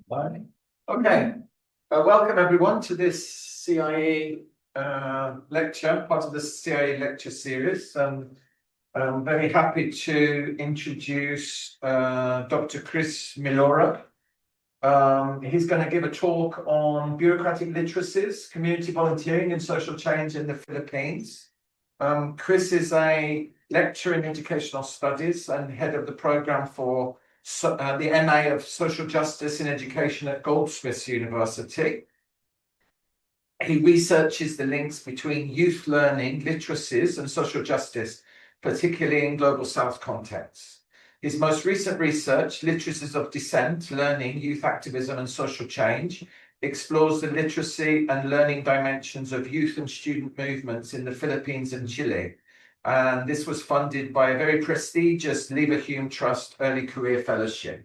Right. Okay. Welcome everyone to this CIE lecture, part of the CIE lecture series. I'm very happy to introduce Dr. Chris Millora. He's going to give a talk on bureaucratic literacies, community volunteering and social change in the Philippines. Chris is a lecturer in educational studies and head of the program for the MA of Social Justice in Education at Goldsmiths University. He researches the links between youth learning, literacies, and social justice, particularly in global South contexts. His most recent research, Literacies of Dissent, Learning, Youth Activism and Social Change, explores the literacy and learning dimensions of youth and student movements in the Philippines and Chile. And this was funded by a very prestigious Leverhulme Trust Early Career Fellowship.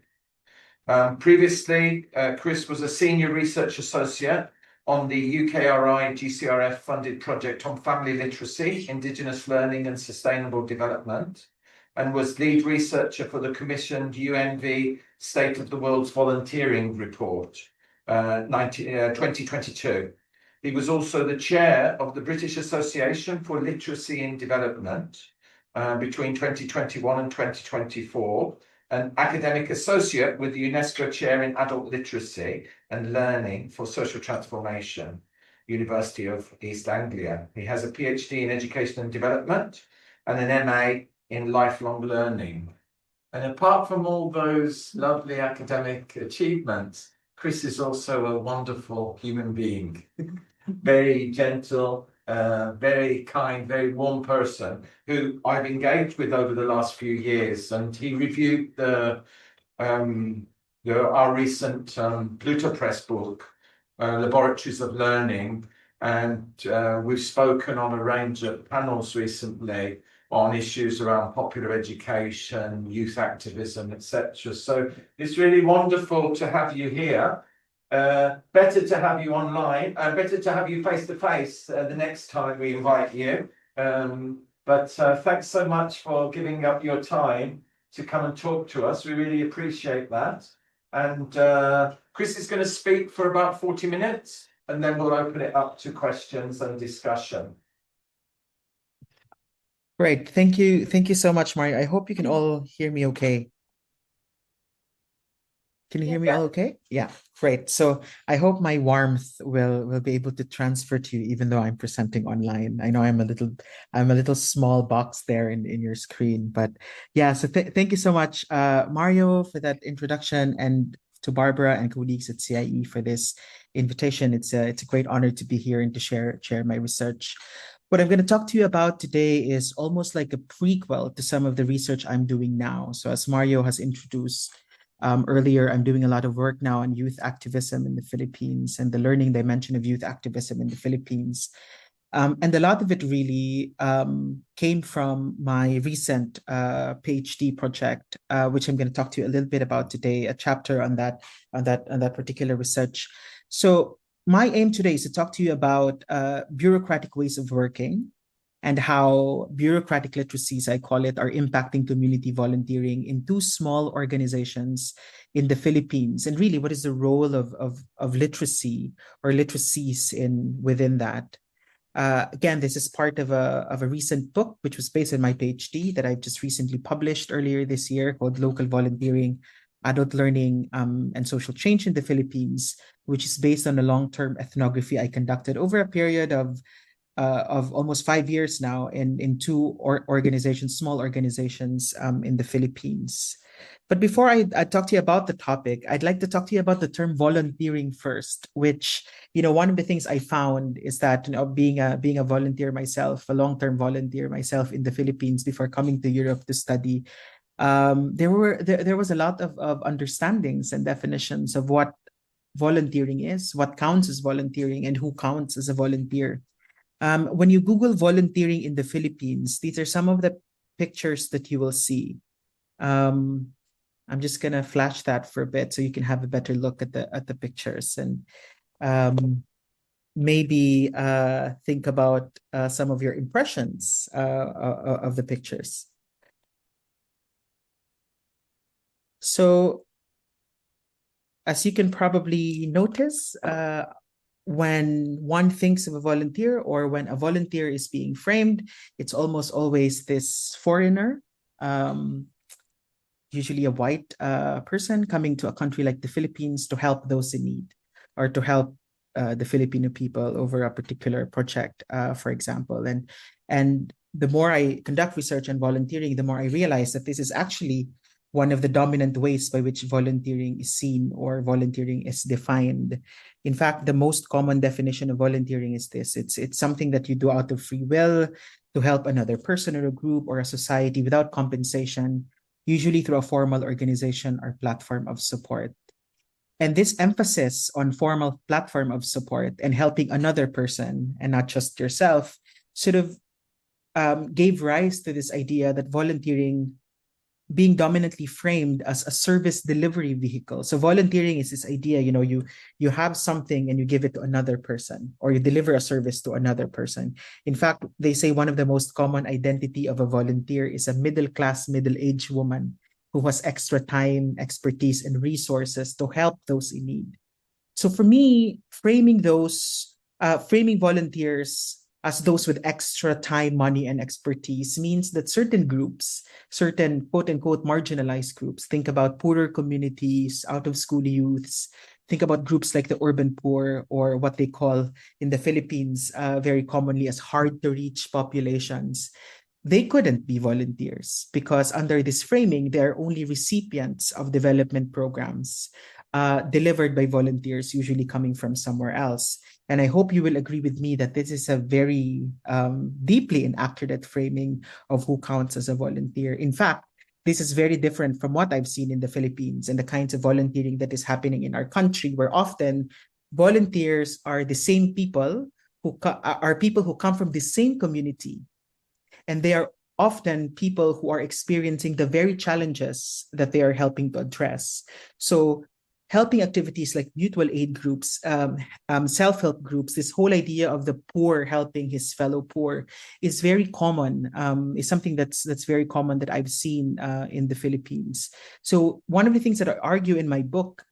Previously, Chris was a senior research associate on the UKRI GCRF funded project on family literacy, Indigenous learning and sustainable development, and was lead researcher for the commissioned UNV State of the World's Volunteering Report 2022. He was also the chair of the British Association for Literacy in Development between 2021 and 2024, an academic associate with the UNESCO Chair in Adult Literacy and Learning for Social Transformation, University of East Anglia. He has a PhD in Education and Development and an MA in Lifelong Learning. And apart from all those lovely academic achievements, Chris is also a wonderful human being. Very gentle, very kind, very warm person who I've engaged with over the last few years. And he reviewed our recent Pluto Press book, Laboratories of Learning. And we've spoken on a range of panels recently on issues around popular education, youth activism, etc. So it's really wonderful to have you here. Better to have you online, better to have you face to face the next time we invite you. But thanks so much for giving up your time to come and talk to us. We really appreciate that. And Chris is going to speak for about 40 minutes, and then we'll open it up to questions and discussion. Great. Thank you. Thank you so much, Mario. I hope you can all hear me okay. Can you hear me all okay? Yeah, great. So I hope my warmth will be able to transfer to you, even though I'm presenting online. I know I'm a little small box there in your screen, but yeah. So thank you so much, Mario, for that introduction, and to Barbara and colleagues at CIE for this invitation. It's a great honor to be here and to share my research. What I'm going to talk to you about today is almost like a prequel to some of the research I'm doing now. So as Mario has introduced earlier, I'm doing a lot of work now on youth activism in the Philippines and the learning dimension of youth activism in the Philippines. And a lot of it really came from my recent PhD project, which I'm going to talk to you a little bit about today, a chapter on that particular research. So my aim today is to talk to you about bureaucratic ways of working and how bureaucratic literacies, I call it, are impacting community volunteering in two small organizations in the Philippines. And really, what is the role of literacy or literacies within that? Again, this is part of a recent book, which was based on my PhD that I've just recently published earlier this year, called Local Volunteering, Adult Learning, and Social Change in the Philippines, which is based on a long-term ethnography I conducted over a period of almost 5 years now in two organizations, small organizations in the Philippines. But before I talk to you about the topic, I'd like to talk to you about the term volunteering first, which, one of the things I found is that, being a volunteer myself, a long-term volunteer myself in the Philippines before coming to Europe to study, there was a lot of understandings and definitions of what volunteering is, what counts as volunteering, and who counts as a volunteer. When you Google volunteering in the Philippines, these are some of the pictures that you will see. I'm just gonna flash that for a bit so you can have a better look at the pictures, and maybe think about some of your impressions of the pictures. So as you can probably notice, when one thinks of a volunteer or when a volunteer is being framed, it's almost always this foreigner, usually a white person coming to a country like the Philippines to help those in need or to help the Filipino people over a particular project, for example. And the more I conduct research on volunteering, the more I realize that this is actually one of the dominant ways by which volunteering is seen or volunteering is defined. In fact, the most common definition of volunteering is this: it's something that you do out of free will to help another person or a group or a society without compensation, usually through a formal organization or platform of support. And this emphasis on formal platform of support and helping another person and not just yourself sort of gave rise to this idea that volunteering being dominantly framed as a service delivery vehicle. So volunteering is this idea, you have something and you give it to another person, or you deliver a service to another person. In fact, they say one of the most common identity of a volunteer is a middle-class, middle-aged woman who has extra time, expertise, and resources to help those in need. So for me, framing volunteers as those with extra time, money, and expertise means that certain groups, certain quote unquote marginalized groups, think about poorer communities, out of school youths, think about groups like the urban poor, or what they call in the Philippines very commonly as hard to reach populations. They couldn't be volunteers because under this framing, they're only recipients of development programs delivered by volunteers, usually coming from somewhere else. And I hope you will agree with me that this is a very deeply inaccurate framing of who counts as a volunteer. In fact, this is very different from what I've seen in the Philippines and the kinds of volunteering that is happening in our country, where often volunteers are the same people are people who come from the same community. And they are often people who are experiencing the very challenges that they are helping to address. So helping activities like mutual aid groups, self-help groups, this whole idea of the poor helping his fellow poor is very common, is something that's very common that I've seen in the Philippines. So one of the things that I argue in my book,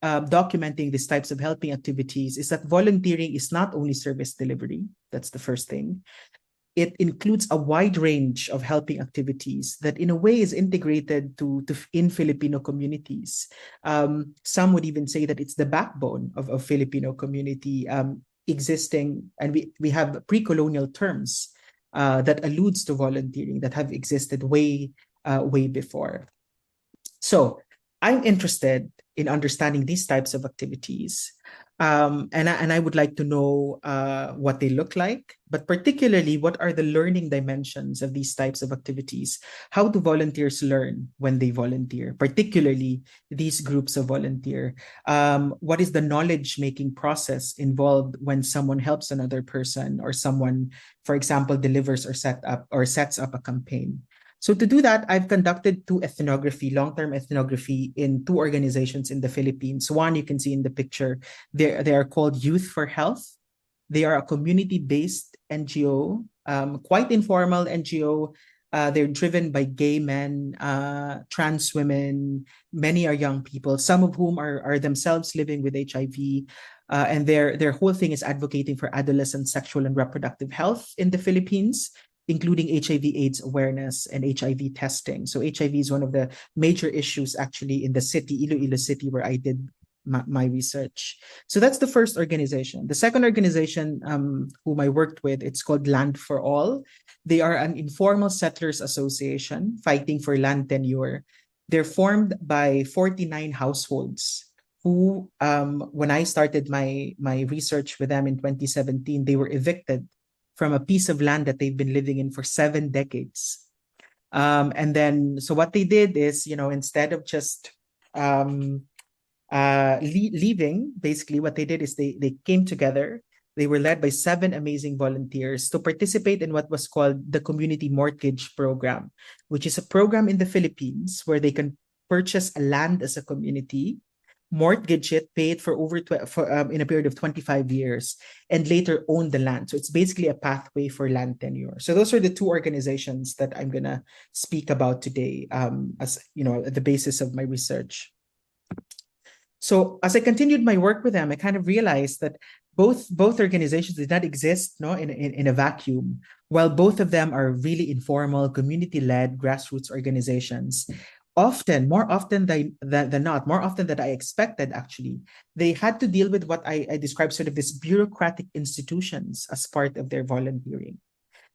documenting these types of helping activities, is that volunteering is not only service delivery. That's the first thing. It includes a wide range of helping activities that in a way is integrated in Filipino communities. Some would even say that it's the backbone of Filipino community existing, and we have pre-colonial terms that alludes to volunteering that have existed way before. So I'm interested in understanding these types of activities. And I would like to know what they look like, but particularly what are the learning dimensions of these types of activities? How do volunteers learn when they volunteer, particularly these groups of volunteer? What is the knowledge-making process involved when someone helps another person, or someone, for example, delivers or sets up a campaign? So to do that, I've conducted long-term ethnography in two organizations in the Philippines. One you can see in the picture. They are called Youth for Health. They are a community-based NGO, quite informal NGO. They're driven by gay men, trans women. Many are young people, some of whom are themselves living with HIV. And their whole thing is advocating for adolescent sexual and reproductive health in the Philippines, including HIV/AIDS awareness and HIV testing. So HIV is one of the major issues actually in the city, Iloilo City, where I did my research. So that's the first organization. The second organization whom I worked with, it's called Land for All. They are an informal settlers association fighting for land tenure. They're formed by 49 households who, when I started my research with them in 2017, they were evicted from a piece of land that they've been living in for 7 decades. And then, so what they did is, instead of just leaving, basically what they did is they came together. They were led by 7 amazing volunteers to participate in what was called the Community Mortgage Program, which is a program in the Philippines where they can purchase a land as a community, mortgage it, pay it for in a period of 25 years, and later own the land. So it's basically a pathway for land tenure. So those are the 2 organizations that I'm gonna speak about today, as the basis of my research. So as I continued my work with them, I kind of realized that both organizations did not exist in a vacuum. While both of them are really informal, community-led grassroots organizations, more often than not, more often than I expected, actually, they had to deal with what I described sort of this bureaucratic institutions as part of their volunteering.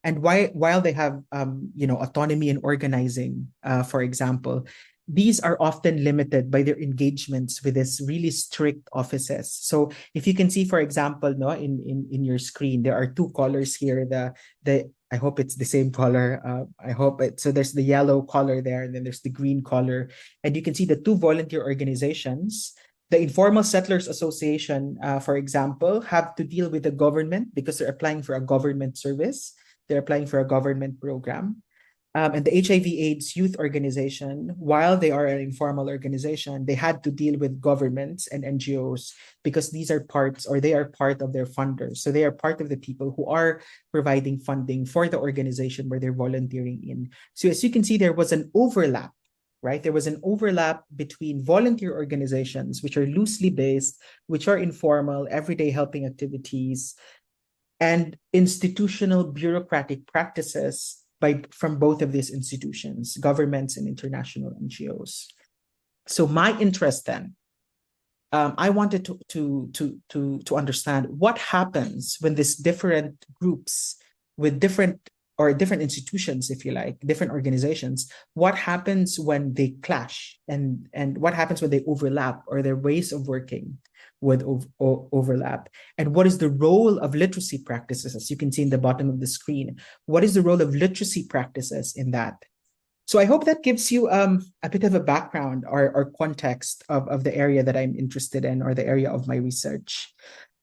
And while they have autonomy in organizing, for example, these are often limited by their engagements with these really strict offices. So if you can see, for example, no, in your screen, there are two colors here. The I hope it's the same color. I hope it. So there's the yellow color there, and then there's the green color, and you can see the two volunteer organizations. The Informal Settlers Association, for example, have to deal with the government because they're applying for a government service. They're applying for a government program. And the HIV/AIDS Youth Organization, while they are an informal organization, they had to deal with governments and NGOs because these are parts, or they are part of their funders. So they are part of the people who are providing funding for the organization where they're volunteering in. So as you can see, there was an overlap, right? There was an overlap between volunteer organizations, which are loosely based, which are informal, everyday helping activities, and institutional bureaucratic practices from both of these institutions, governments and international NGOs. So my interest then, I wanted to understand what happens when these different groups with different institutions, if you like, different organizations, what happens when they clash, and what happens when they overlap, or their ways of working would overlap, and what is the role of literacy practices, as you can see in the bottom of the screen. What is the role of literacy practices in that? So I hope that gives you a bit of a background or context of the area that I'm interested in, or the area of my research.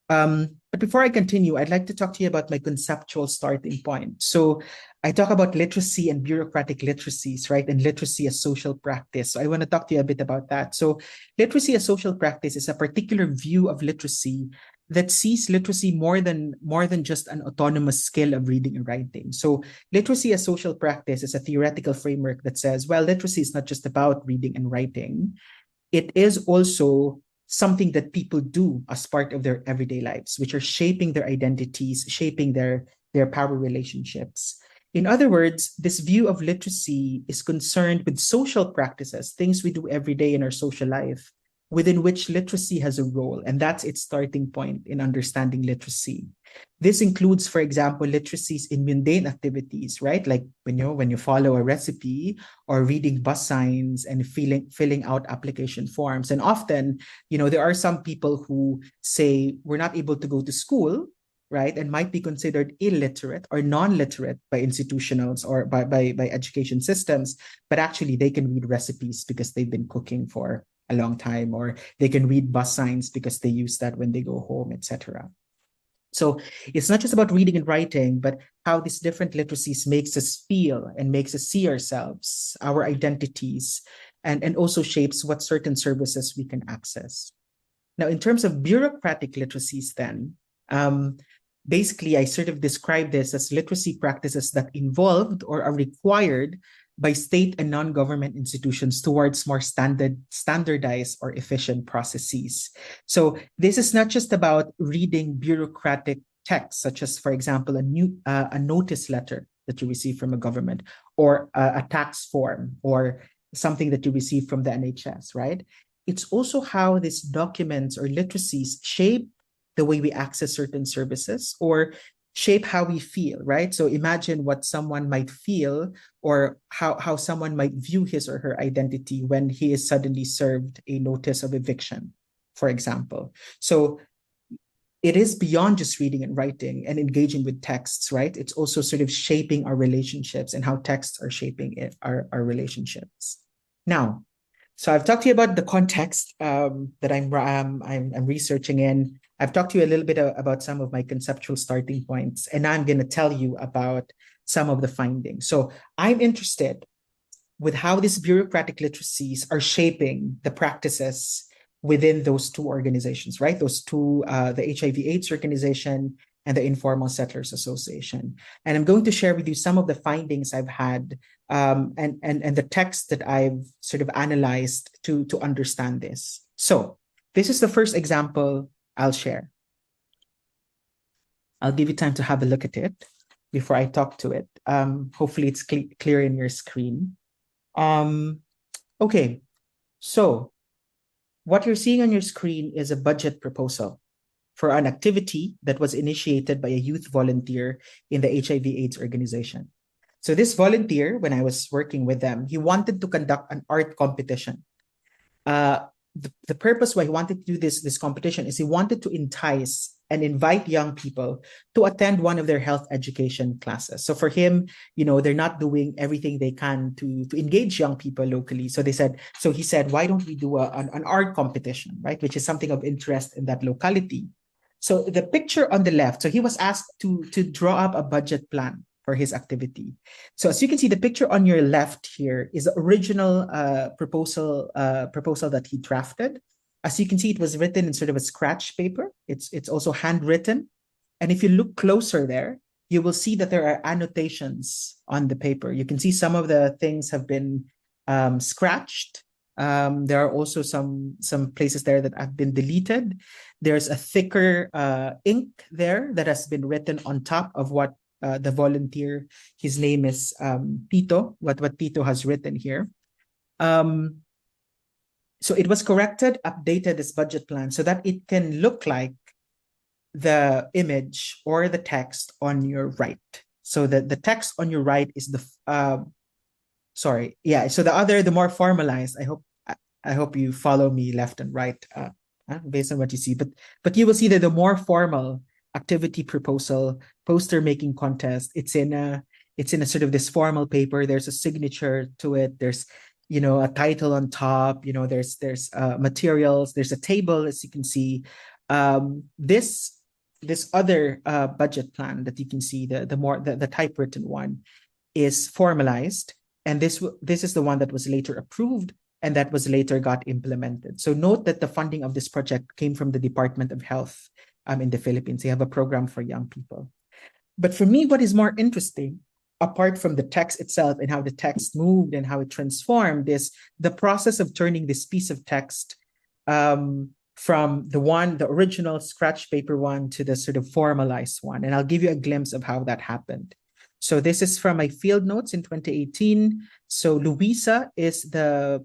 But before I continue, I'd like to talk to you about my conceptual starting point. So I talk about literacy and bureaucratic literacies, right? And literacy as social practice. So I want to talk to you a bit about that. So literacy as social practice is a particular view of literacy that sees literacy more than just an autonomous skill of reading and writing. So literacy as social practice is a theoretical framework that says, well, literacy is not just about reading and writing. It is also something that people do as part of their everyday lives, which are shaping their identities, shaping their power relationships. In other words, this view of literacy is concerned with social practices, things we do every day in our social life, within which literacy has a role, and that's its starting point in understanding literacy. This includes, for example, literacies in mundane activities, right? Like when you follow a recipe, or reading bus signs, and filling out application forms. And often, there are some people who say we're not able to go to school, right, and might be considered illiterate or non-literate by institutionals or by education systems, but actually they can read recipes because they've been cooking for a long time, or they can read bus signs because they use that when they go home, etc. So it's not just about reading and writing, but how these different literacies makes us feel and makes us see ourselves, our identities, and also shapes what certain services we can access. Now, in terms of bureaucratic literacies then, basically I sort of describe this as literacy practices that involved or are required by state and non-government institutions towards more standardized or efficient processes. So this is not just about reading bureaucratic texts, such as, for example, a notice letter that you receive from a government, or a tax form, or something that you receive from the NHS, right? It's also how these documents or literacies shape the way we access certain services, or shape how we feel, right? So imagine what someone might feel, or how someone might view his or her identity when he is suddenly served a notice of eviction, for example. So it is beyond just reading and writing and engaging with texts, right? It's also sort of shaping our relationships, and how texts are shaping our relationships. Now, so I've talked to you about the context that I'm researching in. I've talked to you a little bit about some of my conceptual starting points, and I'm going to tell you about some of the findings. So I'm interested with how these bureaucratic literacies are shaping the practices within those two organizations, right? Those two, the HIV/AIDS organization and the Informal Settlers Association. And I'm going to share with you some of the findings I've had, and the text that I've sort of analyzed to understand this. So this is the first example I'll share. I'll give you time to have a look at it before I talk to it. Hopefully it's clear in your screen. Okay, so what you're seeing on your screen is a budget proposal for an activity that was initiated by a youth volunteer in the HIV/AIDS organization. So this volunteer, when I was working with them, he wanted to conduct an art competition. The purpose why he wanted to do this competition is he wanted to entice and invite young people to attend one of their health education classes. So for him, they're not doing everything they can to engage young people locally. So he said, why don't we do an art competition, right? Which is something of interest in that locality. So the picture on the left, so he was asked to draw up a budget plan for his activity. So as you can see, the picture on your left here is the original proposal that he drafted. As you can see, it was written in sort of a scratch paper. It's also handwritten. And if you look closer there, you will see that there are annotations on the paper. You can see some of the things have been scratched. There are also some places there that have been deleted. There's a thicker ink there that has been written on top of what the volunteer, his name is Tito, what Tito has written here. So it was corrected, updated this budget plan so that it can look like the image or the text on your right. So the text on your right is the so the more formalized. I hope you follow me left and right based on what you see. But you will see that the more formal activity proposal, poster making contest, it's in a sort of this formal paper. There's a signature to it. There's a title on top. There's materials. There's a table, as you can see. This other budget plan that you can see, the typewritten one, is formalized, and this is the one that was later approved and that was later got implemented. So note that the funding of this project came from the Department of Health in the Philippines. They have a program for young people. But for me, what is more interesting, apart from the text itself and how the text moved and how it transformed, is the process of turning this piece of text from the original scratch paper one to the sort of formalized one. And I'll give you a glimpse of how that happened. So this is from my field notes in 2018. So Luisa is the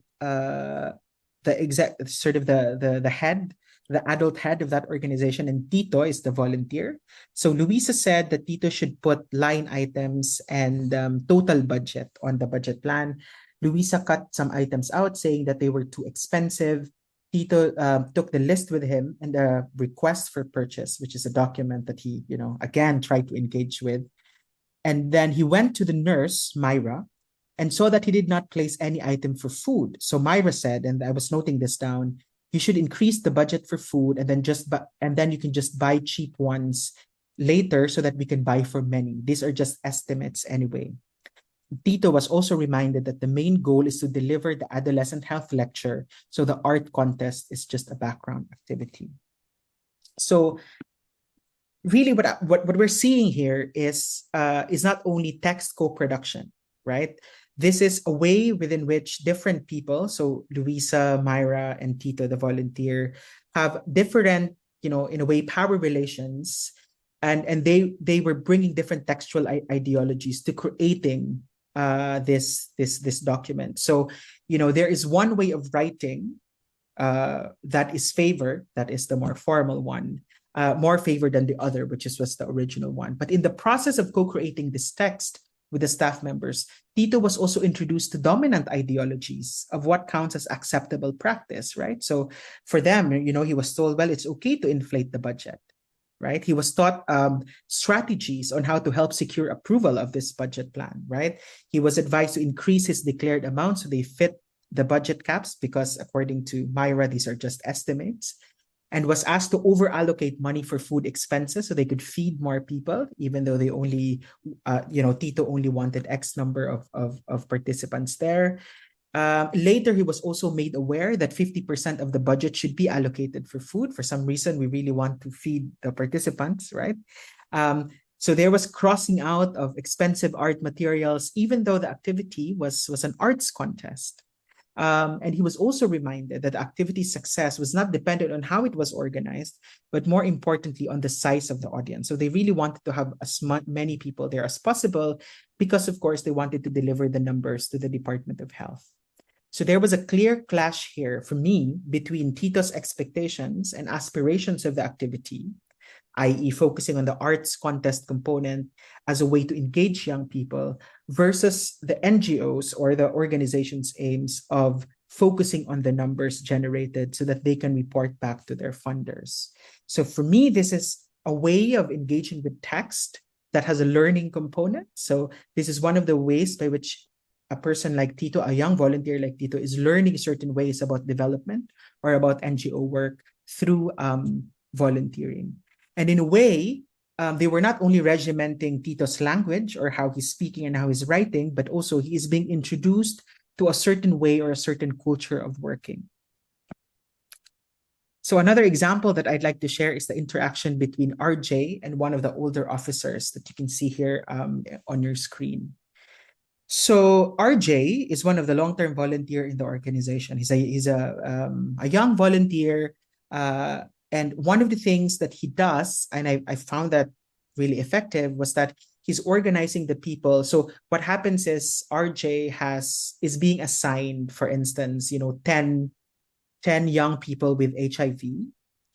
exec, sort of the head, the adult head of that organization, and Tito is the volunteer. So Luisa said that Tito should put line items and total budget on the budget plan. Luisa cut some items out, saying that they were too expensive. Tito took the list with him and the request for purchase, which is a document that he, again, tried to engage with. And then he went to the nurse, Myra, and saw that he did not place any item for food. So Myra said, and I was noting this down, you should increase the budget for food and then you can just buy cheap ones later so that we can buy for many. These are just estimates anyway. Tito was also reminded that the main goal is to deliver the adolescent health lecture, so the art contest is just a background activity. So really what we're seeing here is not only text co-production, right? This is a way within which different people, so Luisa, Myra, and Tito, the volunteer, have different, in a way, power relations, and they were bringing different textual ideologies to creating this document. So, there is one way of writing that is favored, that is the more formal one, more favored than the other, which was the original one. But in the process of co-creating this text with the staff members, Tito was also introduced to dominant ideologies of what counts as acceptable practice, right? So for them, he was told, well, it's okay to inflate the budget, right? He was taught strategies on how to help secure approval of this budget plan, right? He was advised to increase his declared amount so they fit the budget caps, because according to Myra, these are just estimates, and was asked to over-allocate money for food expenses so they could feed more people, even though they only, Tito only wanted X number of participants there. Later, he was also made aware that 50% of the budget should be allocated for food. For some reason, we really want to feed the participants, right? So there was crossing out of expensive art materials, even though the activity was an arts contest. And he was also reminded that the activity's success was not dependent on how it was organized, but more importantly, on the size of the audience. So they really wanted to have as many people there as possible because, of course, they wanted to deliver the numbers to the Department of Health. So there was a clear clash here for me between Tito's expectations and aspirations of the activity, i.e., focusing on the arts contest component as a way to engage young people, versus the NGOs or the organization's aims of focusing on the numbers generated so that they can report back to their funders. So for me, this is a way of engaging with text that has a learning component. So this is one of the ways by which a person like Tito, a young volunteer like Tito, is learning certain ways about development or about NGO work through volunteering. And in a way, they were not only regimenting Tito's language or how he's speaking and how he's writing, but also he is being introduced to a certain way or a certain culture of working. So another example that I'd like to share is the interaction between RJ and one of the older officers that you can see here on your screen. So RJ is one of the long-term volunteer in the organization. He's a young volunteer, and one of the things that he does, and I found that really effective, was that he's organizing the people. So what happens is RJ is being assigned, for instance, 10 young people with HIV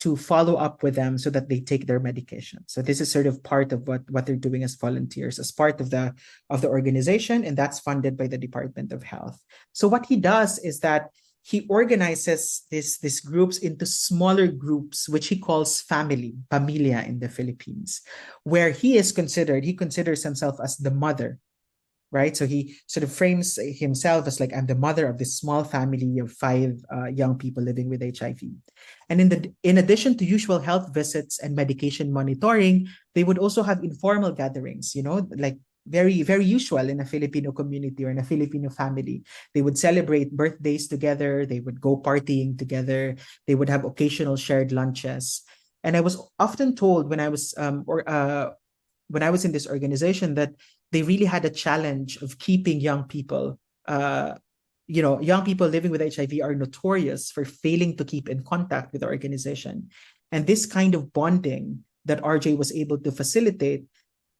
to follow up with them so that they take their medication. So this is sort of part of what they're doing as volunteers, as part of the organization, and that's funded by the Department of Health. So what he does is that he organizes these groups into smaller groups, which he calls familia in the Philippines, where he considers himself as the mother, right? So he sort of frames himself as like, I'm the mother of this small family of 5 young people living with HIV. And in addition to usual health visits and medication monitoring, they would also have informal gatherings, like very, very usual in a Filipino community or in a Filipino family. They would celebrate birthdays together. They would go partying together. They would have occasional shared lunches. And I was often told when I was in this organization that they really had a challenge of keeping young people. Young people living with HIV are notorious for failing to keep in contact with the organization. And this kind of bonding that RJ was able to facilitate,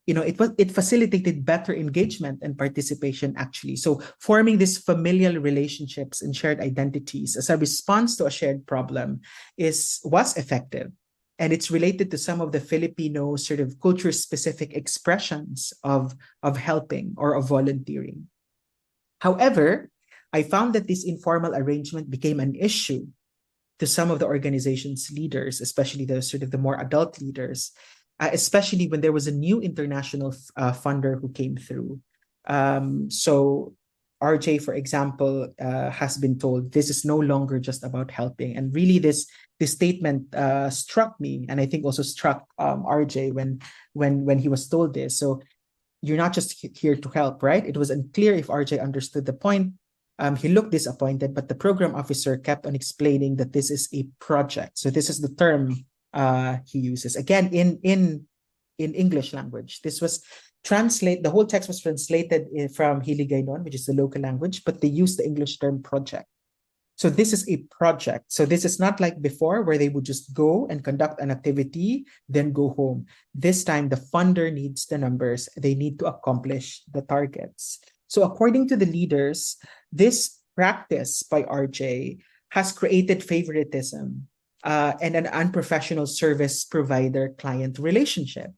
it facilitated better engagement and participation, actually. So forming these familial relationships and shared identities as a response to a shared problem was effective. And it's related to some of the Filipino sort of culture-specific expressions of helping or of volunteering. However, I found that this informal arrangement became an issue to some of the organization's leaders, especially the sort of the more adult leaders, especially when there was a new international funder who came through. So RJ, for example, has been told this is no longer just about helping. And really this statement struck me, and I think also struck RJ when he was told this. So you're not just here to help, right? It was unclear if RJ understood the point. He looked disappointed, but the program officer kept on explaining that this is a project. So this is the term he uses. Again, in English language. This was the whole text was translated from Hiligaynon, which is the local language, but they used the English term project. So this is a project. So this is not like before where they would just go and conduct an activity, then go home. This time, the funder needs the numbers. They need to accomplish the targets. So according to the leaders, this practice by RJ has created favoritism and an unprofessional service provider-client relationship.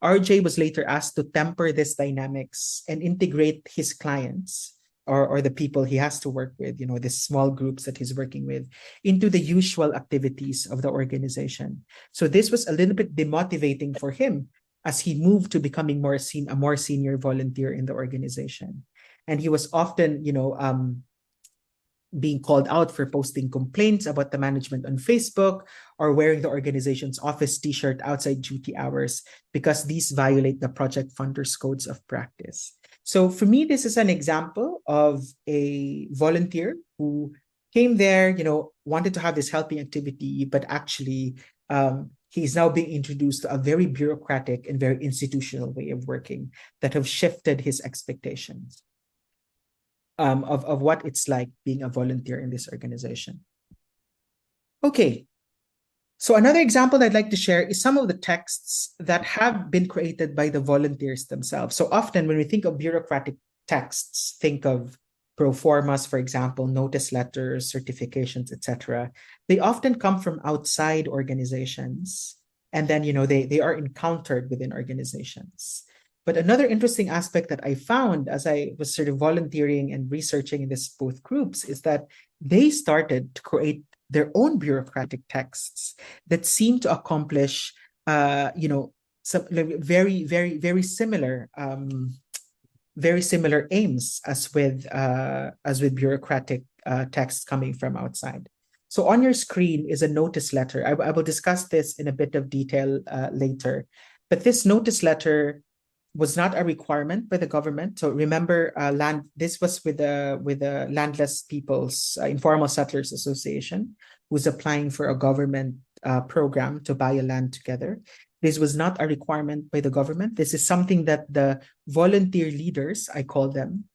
RJ was later asked to temper this dynamics and integrate his clients or the people he has to work with, these small groups that he's working with, into the usual activities of the organization. So this was a little bit demotivating for him as he moved to becoming a more senior volunteer in the organization. And he was often, being called out for posting complaints about the management on Facebook or wearing the organization's office t-shirt outside duty hours because these violate the project funders' codes of practice. So for me, this is an example of a volunteer who came there, wanted to have this helping activity, but actually he is now being introduced to a very bureaucratic and very institutional way of working that have shifted his expectations. of what it's like being a volunteer in this organization. Okay. So another example I'd like to share is some of the texts that have been created by the volunteers themselves. So often when we think of bureaucratic texts, think of pro formas, for example, notice letters, certifications, etc. They often come from outside organizations, and then they are encountered within organizations. But another interesting aspect that I found as I was sort of volunteering and researching in this both groups is that they started to create their own bureaucratic texts that seem to accomplish, some very, very, very similar aims as with bureaucratic texts coming from outside. So on your screen is a notice letter. I will discuss this in a bit of detail later, but this notice letter was not a requirement by the government. So remember, this was with the Landless Peoples Informal Settlers Association, who's applying for a government program to buy a land together. This was not a requirement by the government. This is something that the volunteer leaders, I call them,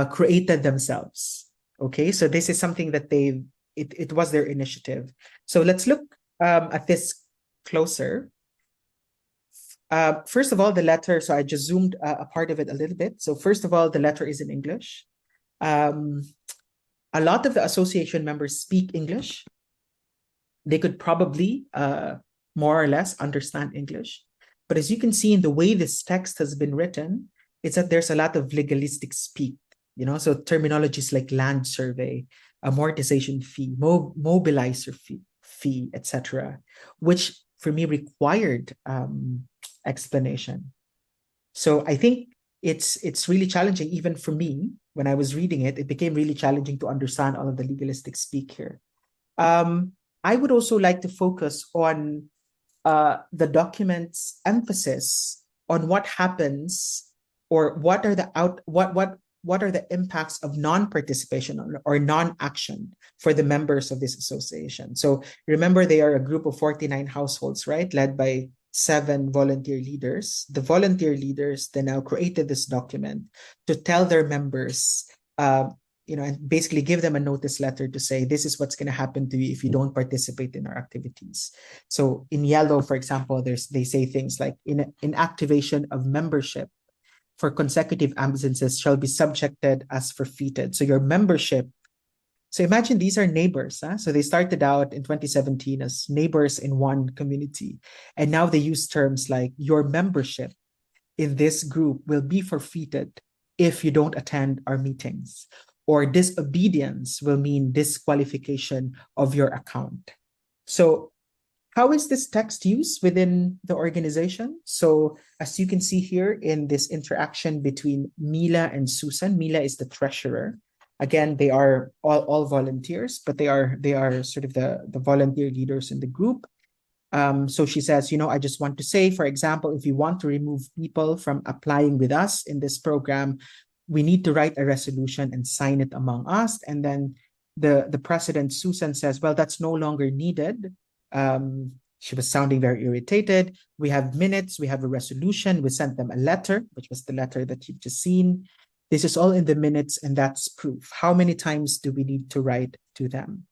created themselves. Okay, so this is something that it was their initiative. So let's look at this closer. First of all, the letter, so I just zoomed a part of it a little bit. So first of all, the letter is in English. A lot of the association members speak English. They could probably more or less understand English. But as you can see in the way this text has been written, it's that there's a lot of legalistic speak, so terminologies like land survey, amortization fee, mobilizer fee, etc., which for me required explanation. So I think it's really challenging, even for me, when I was reading it, it became really challenging to understand all of the legalistic speak here. I would also like to focus on the document's emphasis on what happens, or what are the impacts of non-participation or non-action for the members of this association. So remember, they are a group of 49 households, right? Led by 7 volunteer leaders. The volunteer leaders then now created this document to tell their members, and basically give them a notice letter to say, this is what's going to happen to you if you don't participate in our activities. So in yellow, for example, they say things like, in activation of membership for consecutive absences shall be subjected as forfeited. So your membership, so imagine these are neighbors. So they started out in 2017 as neighbors in one community. And now they use terms like, your membership in this group will be forfeited if you don't attend our meetings. Or disobedience will mean disqualification of your account. So how is this text used within the organization? So as you can see here in this interaction between Mila and Susan, Mila is the treasurer. Again, they are all volunteers, but they are sort of the volunteer leaders in the group. So she says, I just want to say, for example, if you want to remove people from applying with us in this program, we need to write a resolution and sign it among us. And then the president, Susan, says, well, that's no longer needed. She was sounding very irritated. We have minutes, we have a resolution. We sent them a letter, which was the letter that you've just seen. This is all in the minutes, and that's proof. How many times do we need to write to them?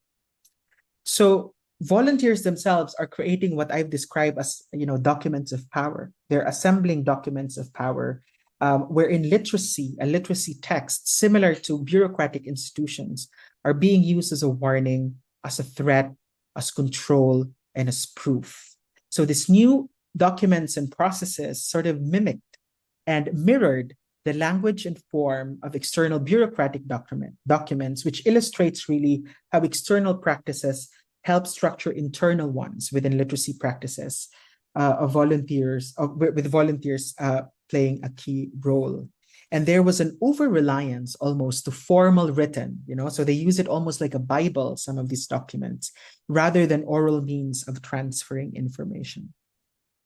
So volunteers themselves are creating what I've described as, documents of power. They're assembling documents of power, wherein a literacy text similar to bureaucratic institutions are being used as a warning, as a threat, as control, and as proof. So these new documents and processes sort of mimicked and mirrored the language and form of external bureaucratic documents, which illustrates really how external practices help structure internal ones within literacy practices with volunteers playing a key role. And there was an over-reliance almost to formal written, so they use it almost like a Bible, some of these documents, rather than oral means of transferring information.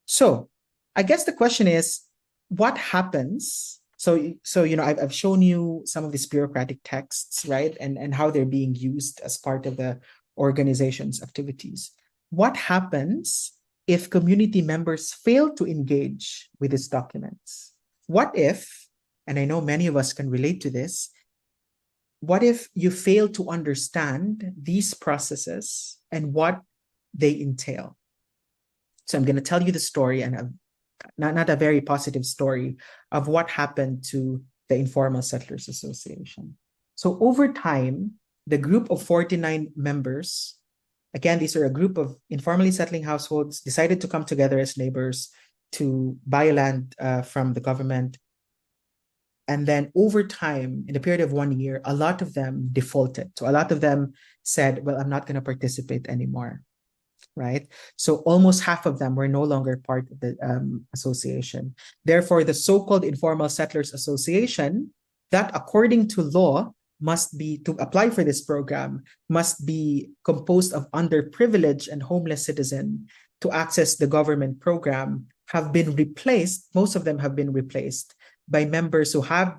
So I guess the question is, what happens? So I've shown you some of these bureaucratic texts, right? And how they're being used as part of the organization's activities. What happens if community members fail to engage with these documents? What if, and I know many of us can relate to this, what if you fail to understand these processes and what they entail? So I'm going to tell you the story, and not a very positive story, of what happened to the Informal Settlers Association. So over time, the group of 49 members, again, these are a group of informally settling households, decided to come together as neighbors to buy land from the government. And then over time, in a period of 1 year, a lot of them defaulted. So a lot of them said, well, I'm not going to participate anymore, right? So almost half of them were no longer part of the association. Therefore, the so-called Informal Settlers Association, that according to law, must be, to apply for this program, must be composed of underprivileged and homeless citizens to access the government program, have been replaced, most of them have been replaced by members who have,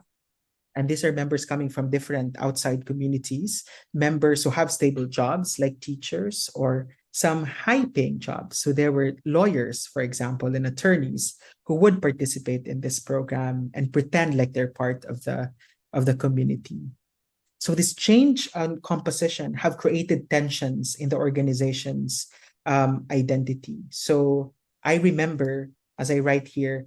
and these are members coming from different outside communities, members who have stable jobs like teachers or some high-paying jobs. So there were lawyers, for example, and attorneys who would participate in this program and pretend like they're part of the community. So this change on composition have created tensions in the organization's identity. So I remember, as I write here,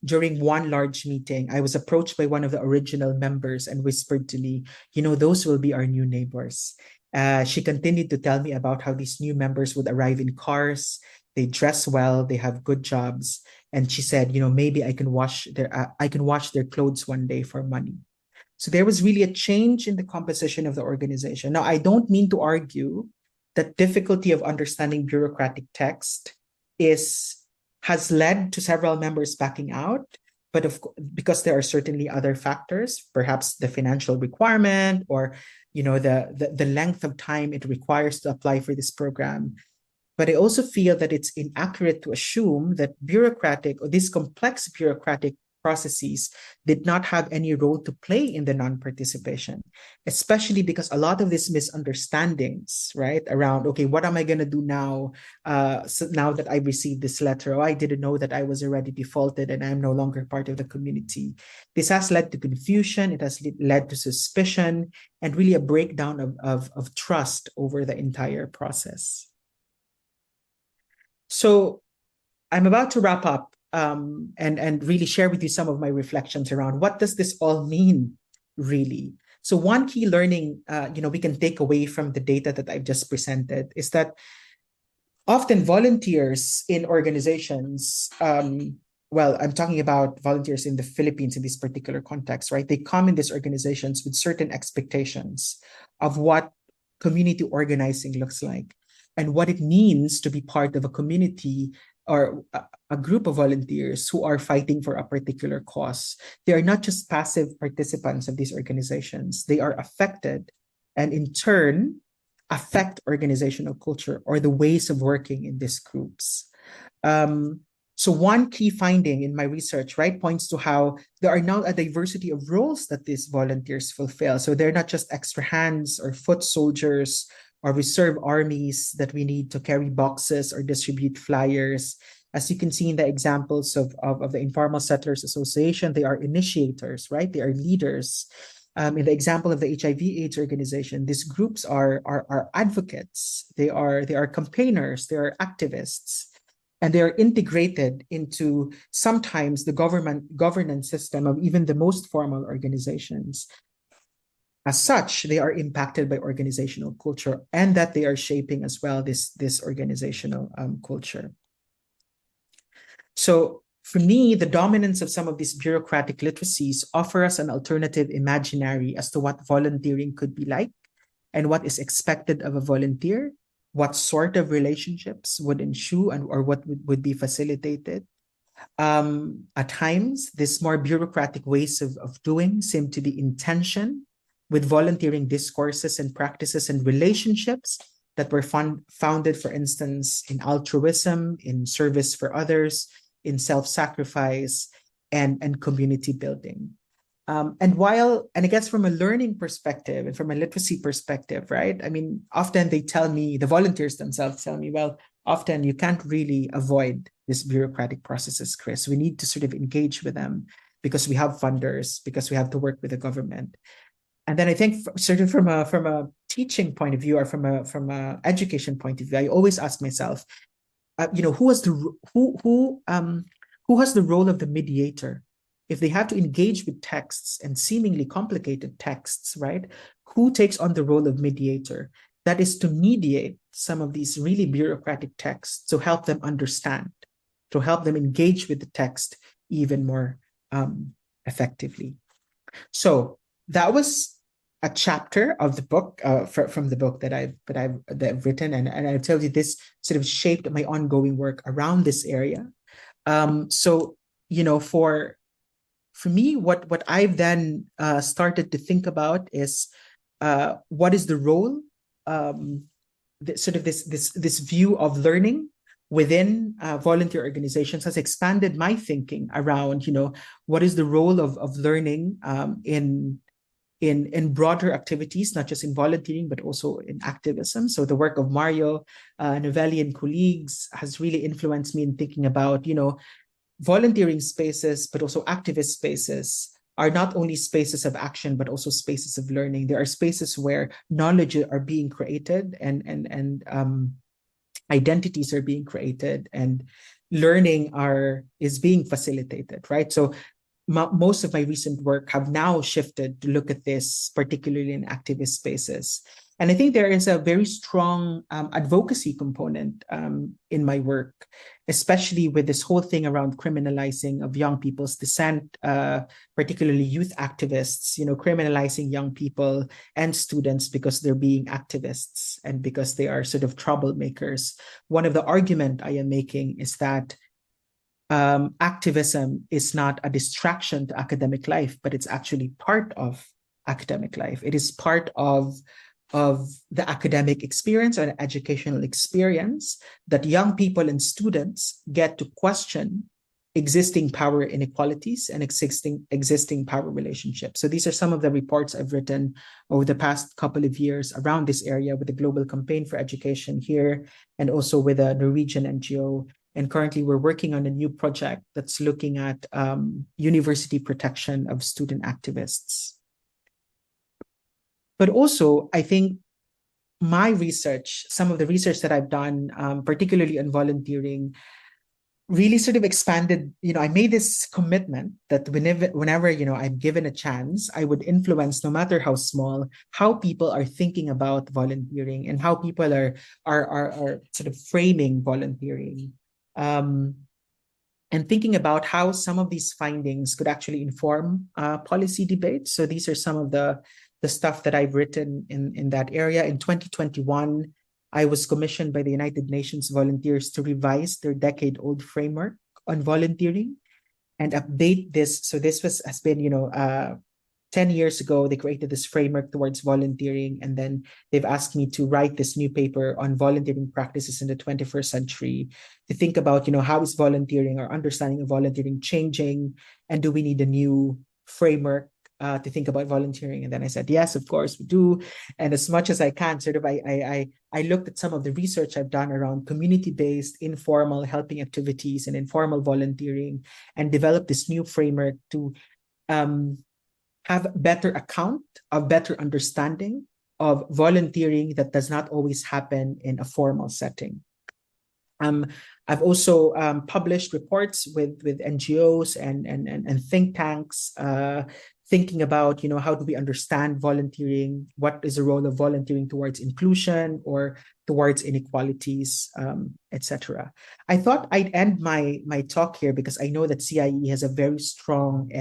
during one large meeting, I was approached by one of the original members and whispered to me, those will be our new neighbors. She continued to tell me about how these new members would arrive in cars, they dress well, they have good jobs. And she said, maybe I can wash their clothes one day for money. So there was really a change in the composition of the organization. Now, I don't mean to argue that difficulty of understanding bureaucratic text has led to several members backing out, but because there are certainly other factors, perhaps the financial requirement or the length of time it requires to apply for this program. But I also feel that it's inaccurate to assume that bureaucratic or these complex bureaucratic processes did not have any role to play in the non-participation, especially because a lot of these misunderstandings, right, around, okay, what am I going to do now? So now that I received this letter, I didn't know that I was already defaulted and I'm no longer part of the community. This has led to confusion. It has led to suspicion and really a breakdown of trust over the entire process. So I'm about to wrap up. And really share with you some of my reflections around what does this all mean, really. So one key learning, we can take away from the data that I've just presented is that often volunteers in organizations, I'm talking about volunteers in the Philippines in this particular context, right? They come in these organizations with certain expectations of what community organizing looks like and what it means to be part of a community or a group of volunteers who are fighting for a particular cause. They are not just passive participants of these organizations. They are affected and in turn affect organizational culture or the ways of working in these groups. So one key finding in my research, right, points to how there are now a diversity of roles that these volunteers fulfill. So they're not just extra hands or foot soldiers or reserve armies that we need to carry boxes or distribute flyers. As you can see in the examples of the Informal Settlers Association, they are initiators, right? They are leaders. In the example of the HIV/AIDS organization, these groups are advocates. They are campaigners. They are activists, and they are integrated into sometimes the governance system of even the most formal organizations. As such, they are impacted by organizational culture and that they are shaping as well this organizational culture. So for me, the dominance of some of these bureaucratic literacies offer us an alternative imaginary as to what volunteering could be like and what is expected of a volunteer, what sort of relationships would ensue or what would be facilitated. At times, these more bureaucratic ways of doing seem to be in tension with volunteering discourses and practices and relationships that were founded, for instance, in altruism, in service for others, in self-sacrifice, and community building. And I guess from a learning perspective and from a literacy perspective, right? I mean, often the volunteers themselves tell me, well, often you can't really avoid these bureaucratic processes, Chris. We need to sort of engage with them because we have funders, because we have to work with the government. And then I think sort of from a teaching point of view or from a education point of view, I always ask myself, who has the role of the mediator? If they have to engage with texts and seemingly complicated texts, right? Who takes on the role of mediator? That is to mediate some of these really bureaucratic texts to help them understand, to help them engage with the text even more effectively. So that was a chapter of the book from the book that I've written, and I tell you this sort of shaped my ongoing work around this area. So for me, what I've then started to think about is what is the role, sort of this view of learning within volunteer organizations has expanded my thinking around, what is the role of learning in broader activities, not just in volunteering, but also in activism. So the work of Mario Novelli and colleagues has really influenced me in thinking about, volunteering spaces, but also activist spaces are not only spaces of action, but also spaces of learning. There are spaces where knowledge are being created and identities are being created and learning is being facilitated, right? So most of my recent work have now shifted to look at this, particularly in activist spaces. And I think there is a very strong advocacy component in my work, especially with this whole thing around criminalizing of young people's dissent, particularly youth activists, criminalizing young people and students because they're being activists and because they are sort of troublemakers. One of the arguments I am making is that activism is not a distraction to academic life, but it's actually part of academic life. It is part of the academic experience or the educational experience that young people and students get to question existing power inequalities and existing power relationships. So these are some of the reports I've written over the past couple of years around this area with the Global Campaign for Education here and also with a Norwegian NGO. And currently we're working on a new project that's looking at university protection of student activists. But also, I think my research, some of the research that I've done, particularly on volunteering, really sort of expanded. I made this commitment that whenever I'm given a chance, I would influence, no matter how small, how people are thinking about volunteering and how people are sort of framing volunteering. And thinking about how some of these findings could actually inform policy debates. So these are some of the stuff that I've written in that area. In 2021, I was commissioned by the United Nations volunteers to revise their decade-old framework on volunteering and update this. So this has been, 10 years ago, they created this framework towards volunteering, and then they've asked me to write this new paper on volunteering practices in the 21st century to think about, how is volunteering or understanding of volunteering changing, and do we need a new framework to think about volunteering? And then I said, yes, of course we do. And as much as I can, sort of, I looked at some of the research I've done around community-based, informal helping activities and informal volunteering, and developed this new framework to have better account, of better understanding of volunteering that does not always happen in a formal setting. I've also published reports with NGOs and think tanks, thinking about, how do we understand volunteering? What is the role of volunteering towards inclusion or towards inequalities, etc. I thought I'd end my talk here because I know that CIE has a very strong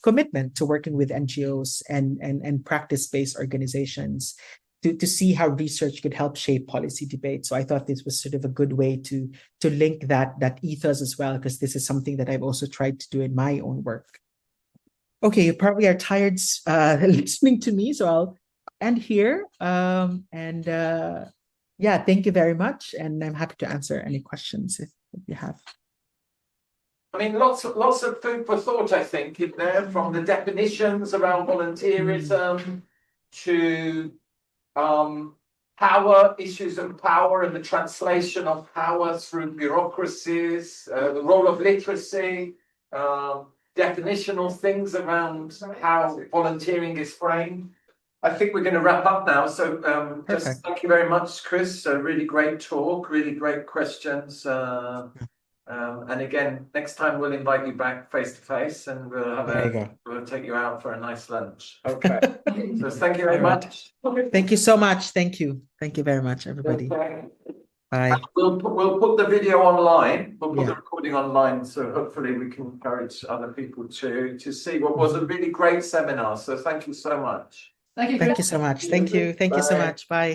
commitment to working with NGOs and practice-based organizations to see how research could help shape policy debate. So I thought this was sort of a good way to link that ethos as well, because this is something that I've also tried to do in my own work. Okay, you probably are tired listening to me, so I'll end here. Yeah, thank you very much, and I'm happy to answer any questions if you have. I mean, lots of food for thought, I think, in there, from the definitions around volunteerism to power, issues of power and the translation of power through bureaucracies, the role of literacy, definitional things around how volunteering is framed. I think we're going to wrap up now. So just Perfect. thank you very much, Chris. A really great talk, really great questions. And again, next time we'll invite you back face to face, and There you go. we'll take you out for a nice lunch. Okay. So thank you very All right. much. Thank you so much. Thank you. Thank you very much, everybody. Okay. Bye. We'll put the video online. We'll put Yeah. the recording online, so hopefully we can encourage other people to see what was a really great seminar. So thank you so much. Thank you, Thank Chris. you so much. Thank you. Thank you so Bye. much. Bye.